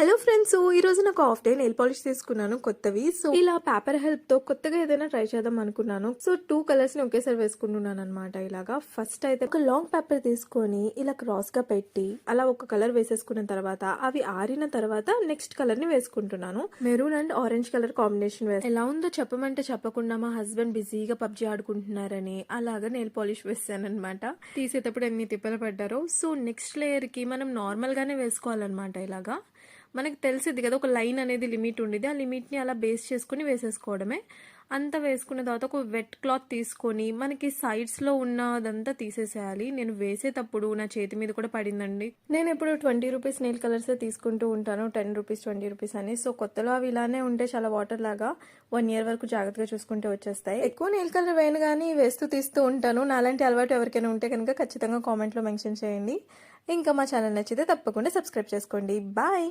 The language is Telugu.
హలో ఫ్రెండ్స్, సో ఈ రోజు నాకు హాఫ్ డే నెయిల్ పాలిష్ తీసుకున్నాను కొత్తవి. సో ఇలా పేపర్ హెల్ప్ తో కొత్తగా ఏదైనా ట్రై చేద్దాం అనుకున్నాను. సో 2 కలర్స్ ని ఒకేసారి వేసుకుంటున్నాను అనమాట. ఇలాగా ఫస్ట్ అయితే ఒక లాంగ్ పేపర్ తీసుకొని ఇలా క్రాస్ గా పెట్టి అలా ఒక కలర్ వేసేసుకున్న తర్వాత అవి ఆరిన తర్వాత నెక్స్ట్ కలర్ ని వేసుకుంటున్నాను. Maroon and orange colour combination ఎలా ఉందో చెప్పమంటే చెప్పకుండా మా హస్బెండ్ బిజీగా పబ్జీ ఆడుకుంటున్నారని అలాగా నెయిల్ పాలిష్ వేసాను అనమాట. తీసేటప్పుడు ఎన్ని తిప్పలు పడ్డారో. సో నెక్స్ట్ లేయర్ కి మనం నార్మల్ గానే వేసుకోవాలన్నమాట. ఇలాగా మనకు తెలిసింది కదా, ఒక లైన్ అనేది లిమిట్ ఉండేది. ఆ లిమిట్ని అలా బేస్ చేసుకుని వేసేసుకోవడమే. అంతా వేసుకున్న తర్వాత ఒక వెట్ క్లాత్ తీసుకొని మనకి సైడ్స్లో ఉన్నదంతా తీసేసేయాలి. నేను వేసేటప్పుడు నా చేతి మీద కూడా పడిందండి. నేను ఇప్పుడు 20 రూపీస్ నెయిల్ కలర్స్ తీసుకుంటూ ఉంటాను, 10 రూపీస్ 20 రూపీస్ అని. సో కొత్తలో అవి ఇలానే ఉంటే చాలా వాటర్ లాగా 1 ఇయర్ వరకు జాగ్రత్తగా చూసుకుంటే వచ్చేస్తాయి. ఎక్కువ నెయిల్ కలర్ వేయను కానీ వేస్తూ తీస్తూ ఉంటాను. నాలాంటి అలవాటు ఎవరికైనా ఉంటే కనుక ఖచ్చితంగా కామెంట్లో మెన్షన్ చేయండి. ఇంకా మా ఛానల్ నచ్చితే తప్పకుండా సబ్స్క్రైబ్ చేసుకోండి. బాయ్.